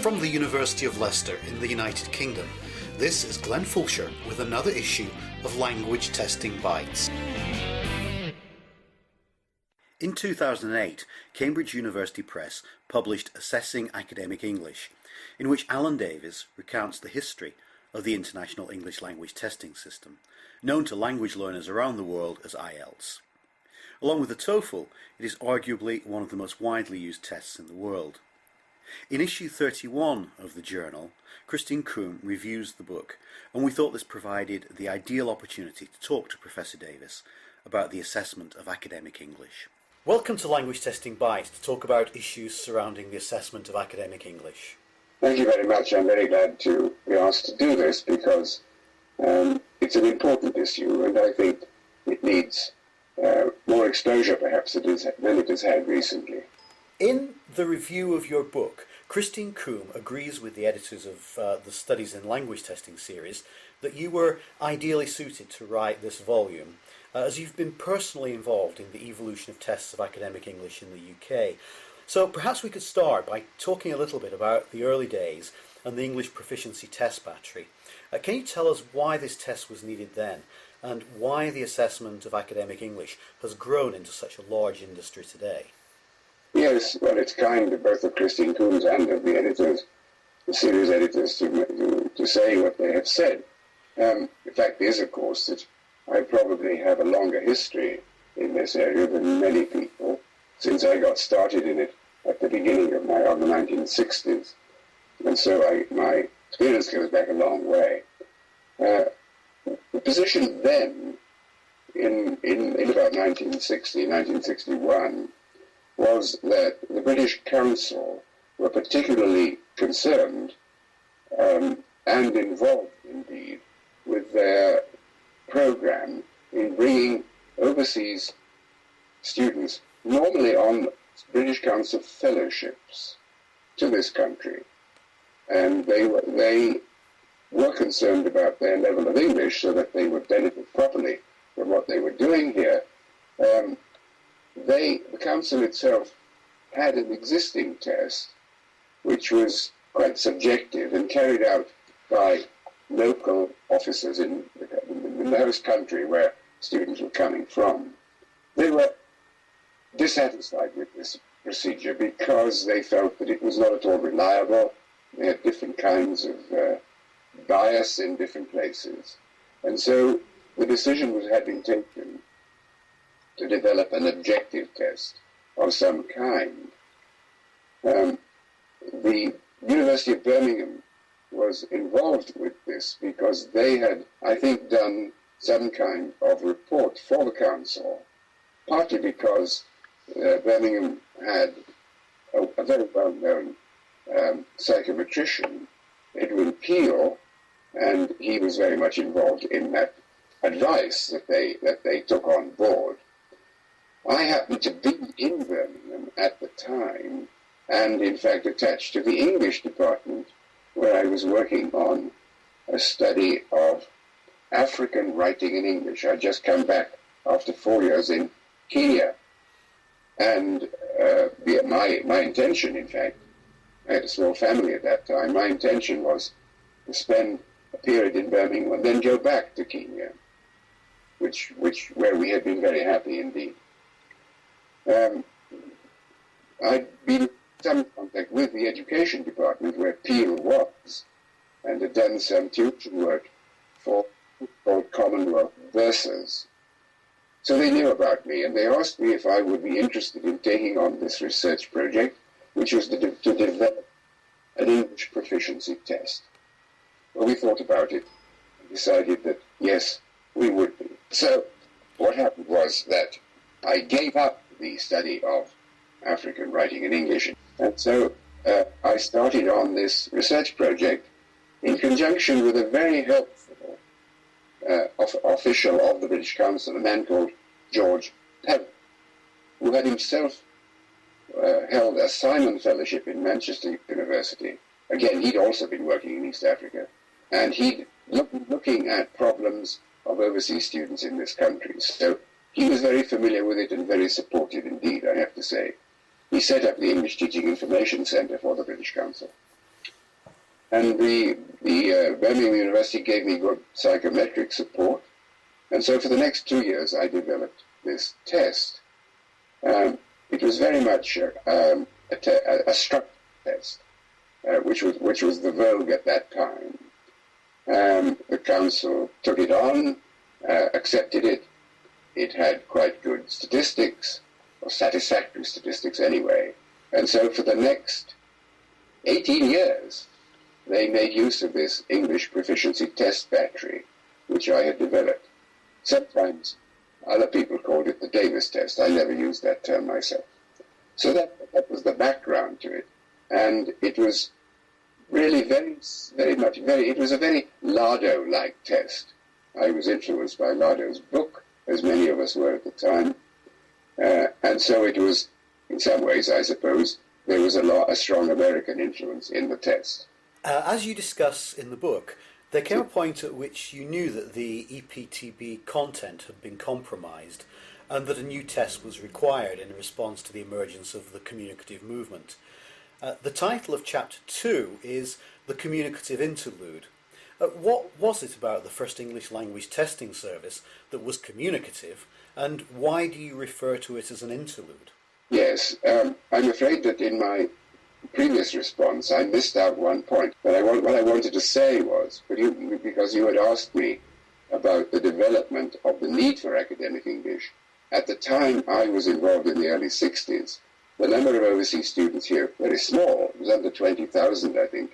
From the University of Leicester in the United Kingdom, this is Glenn Fulshire with another issue of Language Testing Bytes. In 2008, Cambridge University Press published Assessing Academic English, in which Alan Davies recounts the history of the International English Language Testing System, known to language learners around the world as IELTS. Along with the TOEFL, it is arguably one of the most widely used tests in the world. In issue 31 of the journal, Christine Kroom reviews the book, and we thought this provided the ideal opportunity to talk to Professor Davies about the assessment of academic English. Welcome to Language Testing Bytes to talk about issues surrounding the assessment of academic English. Thank you very much. I'm very glad to be asked to do this because it's an important issue, and I think it needs more exposure perhaps than it has had recently. In the review of your book, Christine Kroom agrees with the editors of the Studies in Language Testing series that you were ideally suited to write this volume, as you've been personally involved in the evolution of tests of academic English in the UK. So perhaps we could start by talking a little bit about the early days and the English Proficiency Test Battery. Can you tell us why this test was needed then, and why the assessment of academic English has grown into such a large industry today? Yes, well, it's kind of both of Christine Kroom's and of the editors, the series editors, to say what they have said. The fact is, of course, that I probably have a longer history in this area than many people, since I got started in it at the beginning of the 1960s. And so my experience goes back a long way. The position then, in about 1960, 1961, was that the British Council were particularly concerned and involved, indeed, with their program in bringing overseas students, normally on British Council fellowships, to this country. And they were concerned about their level of English so that they would benefit properly from what they were doing here. The Council itself had an existing test which was quite subjective and carried out by local officers in the host country where students were coming from. They were dissatisfied with this procedure because they felt that it was not at all reliable. They had different kinds of bias in different places. And so the decision had been taken to develop an objective test of some kind. The University of Birmingham was involved with this because they had, I think, done some kind of report for the Council, partly because Birmingham had a very well-known psychometrician, Edwin Peel, and he was very much involved in that advice that they took on board. I happened to be in Birmingham at the time, and in fact attached to the English department, where I was working on a study of African writing in English. I'd just come back after 4 years in Kenya. And my intention, in fact, I had a small family at that time, my intention was to spend a period in Birmingham and then go back to Kenya, where we had been very happy indeed. I'd been in some contact with the education department where Peel was, and had done some tuition work for called Commonwealth Bursars. So they knew about me, and they asked me if I would be interested in taking on this research project, which was to develop an English proficiency test. Well, we thought about it and decided that, yes, we would be. So what happened was that I gave up the study of African writing in English. And so I started on this research project in conjunction with a very helpful official of the British Council, a man called George Pell, who had himself held a Simon Fellowship in Manchester University. Again, he'd also been working in East Africa, and he'd looking at problems of overseas students in this country. So he was very familiar with it and very supportive indeed, I have to say. He set up the English Teaching Information Centre for the British Council. And the Birmingham University gave me good psychometric support. And so for the next 2 years, I developed this test. It was very much a structured test, which was the vogue at that time. The council took it on, accepted it. It had quite good statistics, or satisfactory statistics anyway. And so for the next 18 years, they made use of this English proficiency test battery, which I had developed. Sometimes other people called it the Davies test. I never used that term myself. So that was the background to it. And it was really it was a very Lardo-like test. I was influenced by Lardo's book, as many of us were at the time. And so it was, in some ways, I suppose, there was a strong American influence in the test. As you discuss in the book, there came a point at which you knew that the EPTB content had been compromised and that a new test was required in response to the emergence of the communicative movement. The title of Chapter 2 is The Communicative Interlude. What was it about the first English language testing service that was communicative, and why do you refer to it as an interlude? Yes, I'm afraid that in my previous response I missed out one point. What I wanted to say was, because you had asked me about the development of the need for academic English, at the time I was involved in the early 60s, the number of overseas students here very small. It was under 20,000, I think.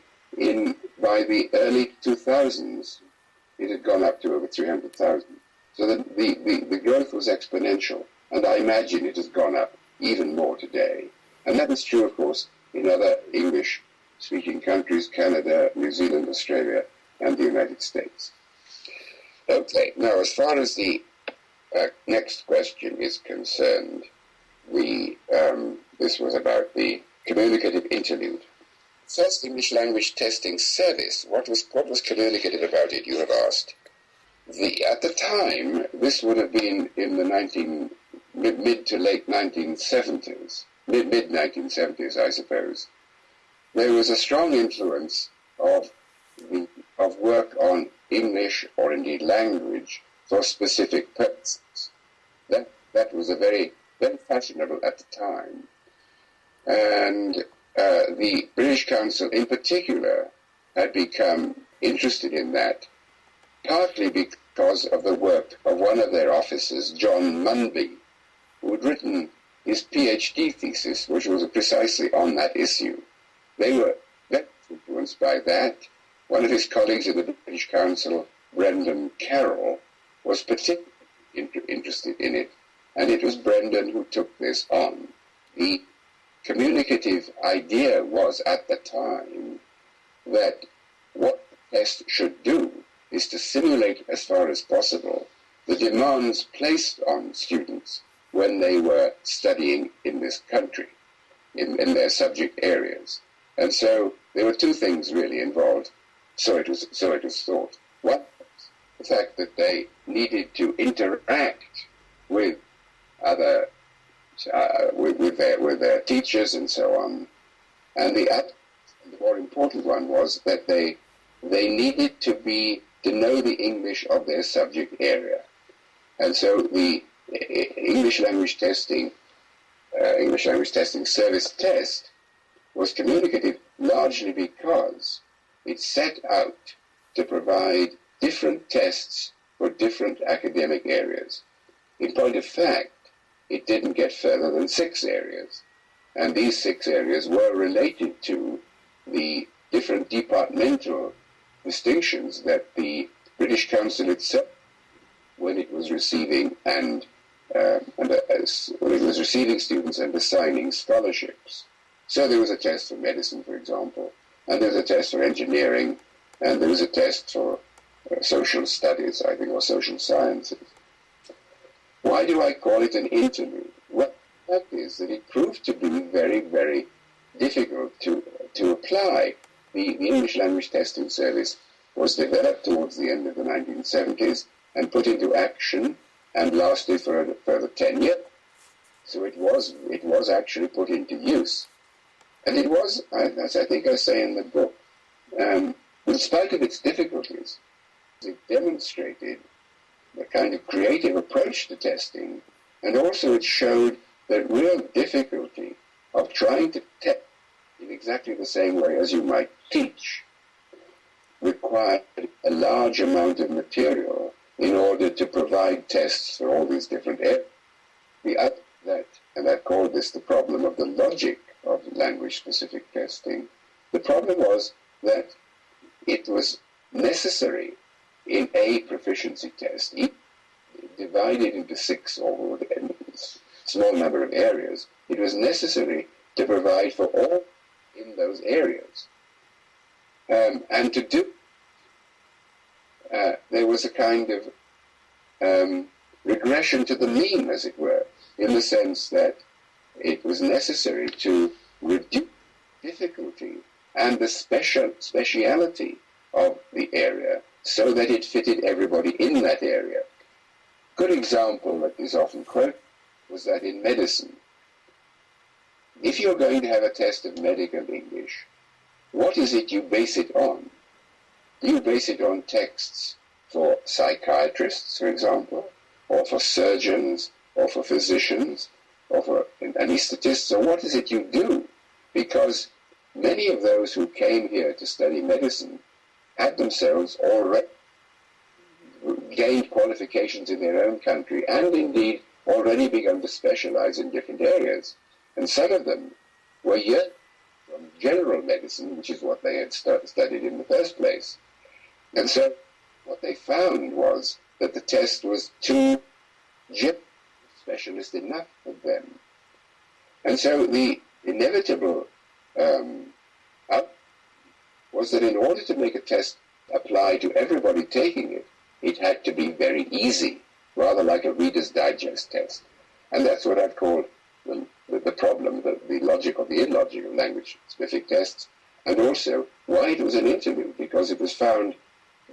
By the early 2000s, it had gone up to over 300,000. So the growth was exponential, and I imagine it has gone up even more today. And that is true, of course, in other English-speaking countries, Canada, New Zealand, Australia, and the United States. Okay, now as far as the next question is concerned, this was about the communicative interlude. First English language testing service. What was communicative about it, you have asked? At the time, this would have been in the mid to late 1970s, mid-1970s, I suppose. There was a strong influence of work on English, or indeed language, for specific purposes. That was very fashionable at the time. And the British Council in particular had become interested in that, partly because of the work of one of their officers, John Munby, who had written his PhD thesis, which was precisely on that issue. They were very influenced by that. One of his colleagues in the British Council, Brendan Carroll, was particularly interested in it, and it was Brendan who took this on. The communicative idea was at the time that what the test should do is to simulate as far as possible the demands placed on students when they were studying in this country, in their subject areas. And so there were two things really involved, so it was thought. One was the fact that they needed to interact with other with their teachers and so on. And the more important one was that they needed to know the English of their subject area. And so the English language testing service test was communicative largely because it set out to provide different tests for different academic areas. In point of fact, it didn't get further than 6 areas. And these 6 areas were related to the different departmental distinctions that the British Council itself, when it was receiving students and assigning scholarships. So there was a test for medicine, for example, and there was a test for engineering, and there was a test for social studies, I think, or social sciences. Why do I call it an interlude? Well, the fact is that it proved to be very, very difficult to apply. The English language testing service was developed towards the end of the 1970s and put into action and lasted for a further 10 years. So it was actually put into use. And it was, as I think I say in the book, in spite of its difficulties, it demonstrated a kind of creative approach to testing, and also it showed the real difficulty of trying to test in exactly the same way as you might teach required a large amount of material in order to provide tests for all these different areas. And I called this the problem of the logic of language-specific testing. The problem was that it was necessary in a proficiency test, divided into 6 or a small number of areas, it was necessary to provide for all in those areas. And to do, there was a kind of regression to the mean, as it were, in the sense that it was necessary to reduce difficulty and the speciality of the area so that it fitted everybody in that area. Good example that is often quoted was that in medicine, if you're going to have a test of medical English, what is it you base it on? Do you base it on texts for psychiatrists, for example, or for surgeons, or for physicians, or for anesthetists, or what is it you do? Because many of those who came here to study medicine had themselves already gained qualifications in their own country and indeed already begun to specialize in different areas. And some of them were years from general medicine, which is what they had studied in the first place. And so what they found was that the test was too specialist enough for them. And so the inevitable was that in order to make a test apply to everybody taking it, it had to be very easy, rather like a Reader's Digest test. And that's what I've called the problem, the logic or the illogic of language-specific tests, and also why it was an interlude, because it was found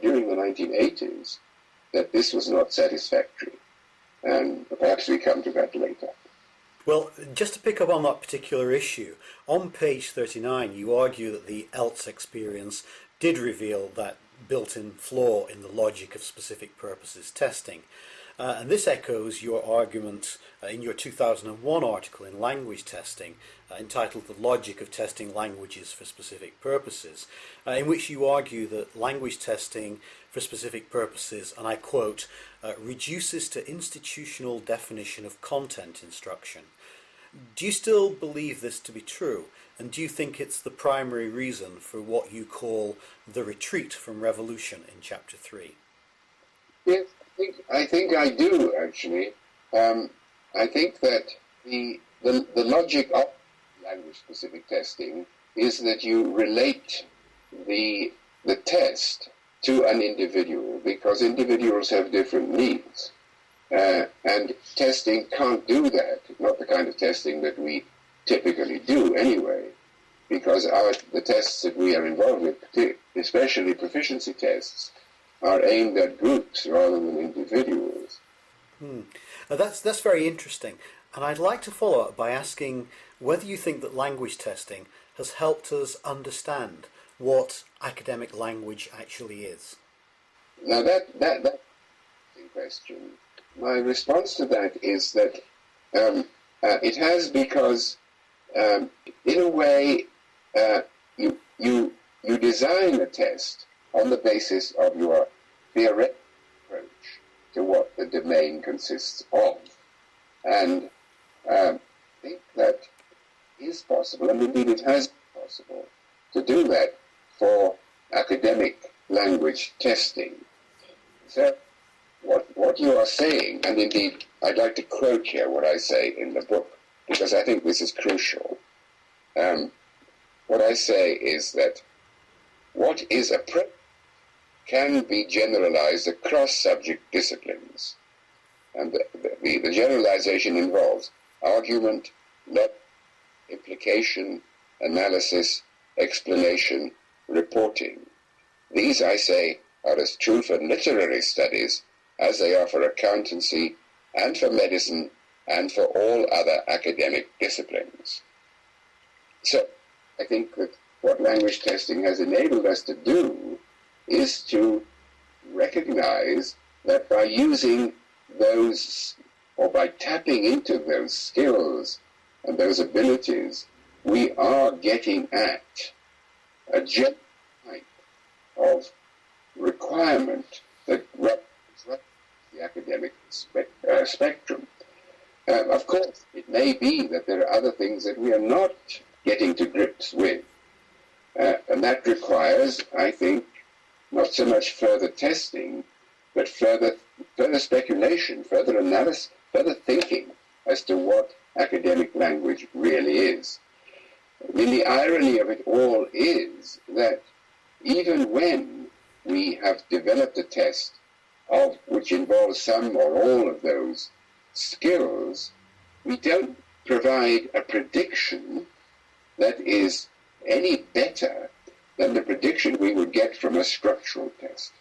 during the 1980s that this was not satisfactory. And perhaps we come to that later. Well, just to pick up on that particular issue, on page 39 you argue that the ELTS experience did reveal that built-in flaw in the logic of specific purposes testing. And this echoes your argument in your 2001 article in Language Testing, entitled The Logic of Testing Languages for Specific Purposes, in which you argue that language testing for specific purposes, and I quote, reduces to institutional definition of content instruction. Do you still believe this to be true? And do you think it's the primary reason for what you call the retreat from revolution in Chapter 3? Yes, I think I do, actually. I think that the logic of language-specific testing is that you relate the test to an individual, because individuals have different needs. And testing can't do that, not the kind of testing that we typically do anyway, because the tests that we are involved with, especially proficiency tests, are aimed at groups rather than individuals. Now that's very interesting, and I'd like to follow up by asking whether you think that language testing has helped us understand what academic language actually is. Now that's a question. My response to that is that it has, because in a way you design a test on the basis of your theoretical approach to what the domain consists of. And I think that is possible, and indeed it has been possible, to do that for academic language testing. So what you are saying, and indeed I'd like to quote here what I say in the book, because I think this is crucial. What I say is that what is appropriate can be generalized across subject disciplines. And the generalization involves argument, implication, analysis, explanation, reporting. These, I say, are as true for literary studies as they are for accountancy and for medicine and for all other academic disciplines. So I think that what language testing has enabled us to do is to recognize that by using those, or by tapping into those skills and those abilities, we are getting at a general type of requirement that runs the academic spectrum. Of course, it may be that there are other things that we are not getting to grips with, and that requires, I think, not so much further testing, but further speculation, further analysis, further thinking as to what academic language really is. I mean, the irony of it all is that even when we have developed a test which involves some or all of those skills, we don't provide a prediction that is any better than the prediction we would get from a structural test.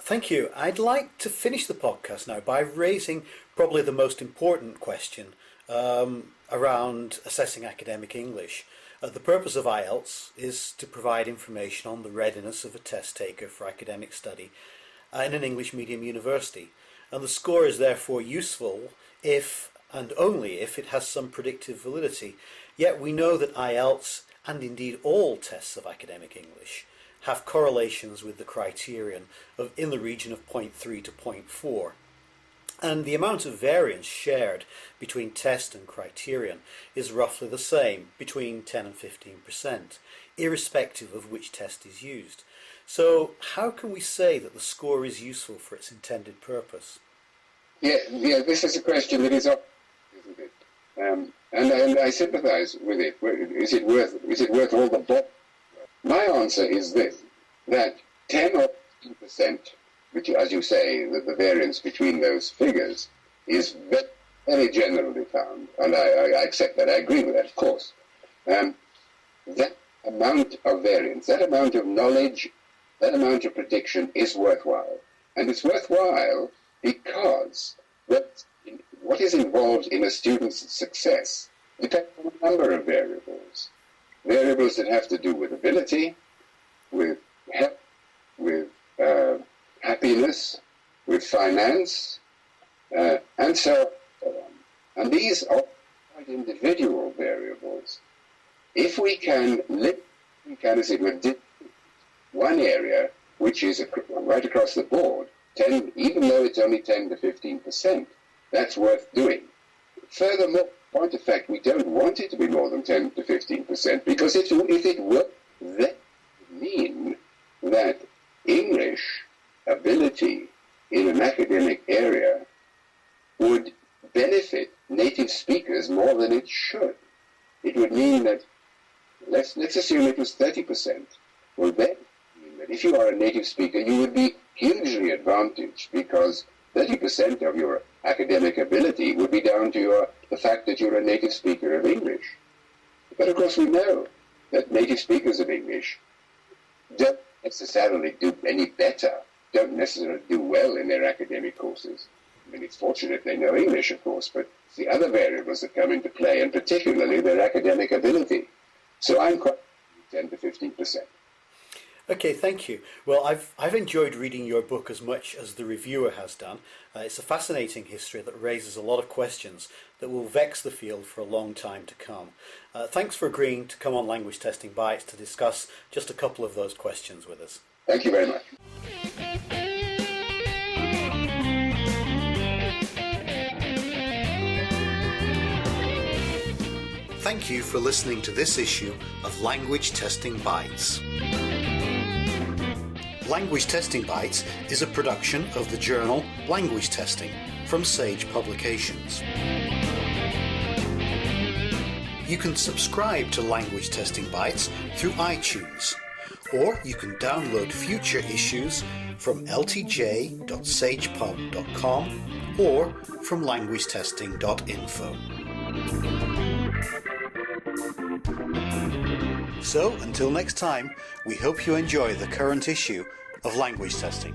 Thank you. I'd like to finish the podcast now by raising probably the most important question around assessing academic English. The purpose of IELTS is to provide information on the readiness of a test taker for academic study in an English medium university. And the score is therefore useful if and only if it has some predictive validity. Yet we know that IELTS, and indeed all tests of academic English, have correlations with the criterion in the region of 0.3 to 0.4. And the amount of variance shared between test and criterion is roughly the same, between 10 and 15%, irrespective of which test is used. So how can we say that the score is useful for its intended purpose? Yeah, this is a question that is up, isn't it? And I sympathise with it. Is it worth all the bother? My answer is this: that 10 or 15%, which, as you say, that the variance between those figures is very, very generally found, and I accept that. I agree with that, of course. That amount of variance, that amount of knowledge, that amount of prediction is worthwhile, and it's worthwhile because what is involved in a student's success depends on a number of variables. Variables that have to do with ability, with health, with happiness, with finance, and so on. And these are quite individual variables. If we can as it were, one area which is right across the board, even though it's only 10 to 15%, that's worth doing. Furthermore, point of fact, we don't want it to be more than 10 to 15%, because if it were, that would mean that English ability in an academic area would benefit native speakers more than it should. It would mean that, let's assume it was 30%. Well, that would mean that if you are a native speaker, you would be hugely advantaged, because 30% of your academic ability would be down to the fact that you're a native speaker of English. But of course we know that native speakers of English don't necessarily do any better, don't necessarily do well in their academic courses. I mean, it's fortunate they know English, of course, but it's the other variables that come into play, and particularly their academic ability. So I'm quite 10 to 15%. Okay, thank you. Well, I've enjoyed reading your book as much as the reviewer has done. It's a fascinating history that raises a lot of questions that will vex the field for a long time to come. Thanks for agreeing to come on Language Testing Bytes to discuss just a couple of those questions with us. Thank you very much. Thank you for listening to this issue of Language Testing Bytes. Language Testing Bytes is a production of the journal Language Testing from Sage Publications. You can subscribe to Language Testing Bytes through iTunes, or you can download future issues from ltj.sagepub.com or from languagetesting.info. So, until next time, we hope you enjoy the current issue of Language Testing.